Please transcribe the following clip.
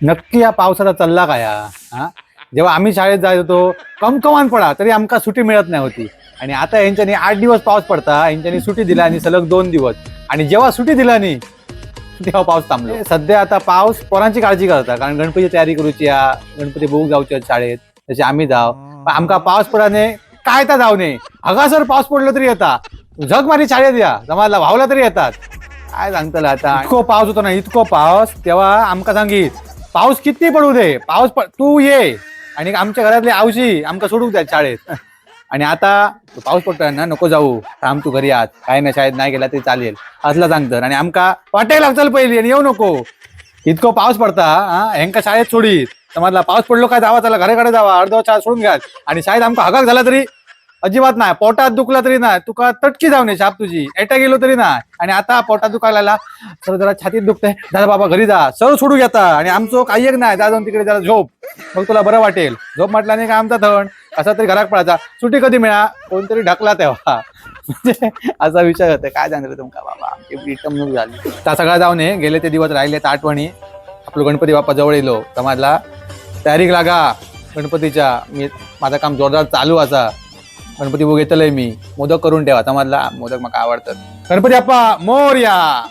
नक्की या पावसाचा चालला काय हा? जेव्हा आम्ही शाळेत जायत होतो कमकमान पडा तरी आमका सुट्टी मिळत नाही होती. आणि आता यांच्यानी 8 दिवस पाऊस पडता, यांच्यानी सुट्टी दिला आणि सलग 2 दिवस. आणि जेव्हा सुट्टी दिला नाही तेव्हा पाऊस थांबलो. सध्या आता पाऊस पोरांची काळजी करता, कारण गणपतीची तयारी करूची या, गणपती बघूक जाऊचे शाळेत, तसे आम्ही जाव. पण आमका पाऊस पडाने काय तर जाऊ नये. अगासर पाऊस पडलो तरी येतात, झग मारी शाळेत या, समाजला वाहला तरी येतात. काय सांगतलं आता. इतको पाऊस होतो ना, इतको पाऊस. तेव्हा आमका सांगित पाऊस किती पडू दे, तू ये आणि आमच्या घरातली आवशी आमका सोडूक द्या शाळेत. आणि आता पाऊस पडतोय ना, नको जाऊ, थांब तू घरी आत, काय ना शाळेत नाही गेला तरी चालेल असला सांगतं. आणि आमका वाटायला चल पहिली आणि येऊ नको, इतको पाऊस पडता ह्यांका शाळेत सोडीत. समजला पाऊस पडलो काय जावा, चला घराकडे जावा, अर्धवट शाळा सोडून घ्या. आणि शाळेत आमका हगाक झाला तरी अजिबात नाही, पोटात दुखला तरी नाही, तुका तटकी जाऊ नये शाप तुझी, एटा गेलो तरी नाही. आणि आता पोटात दुखायला सर जरा छातीत दुखतंय, दादा बाबा घरी जा, सर सोडू घेता. आणि आमचं काही एक नाही, जा जाऊन तिकडे जरा झोप, मग तुला बरं वाटेल. झोप म्हटला नाही का आमचा थंड कसा तरी घरात पडायचा, सुट्टी कधी मिळा, कोणतरी ढकला तेव्हा. म्हणजे असा विषय होता. काय सांगितलं तुमका बाबा, आमची इटमणूक झाली. त्या सगळ्या जाऊ नये, गेले ते दिवस राहिले तर आठवणी. आपलं गणपती बाप्पा जवळ येलो, समाजला तयारीक लागा गणपतीच्या. माझं काम जोरदार चालू असा. गणपती बघ येतलंय मी, मोदक करून ठेवा, समाजला मोदक मला आवडतात. गणपती बाप्पा मोरया.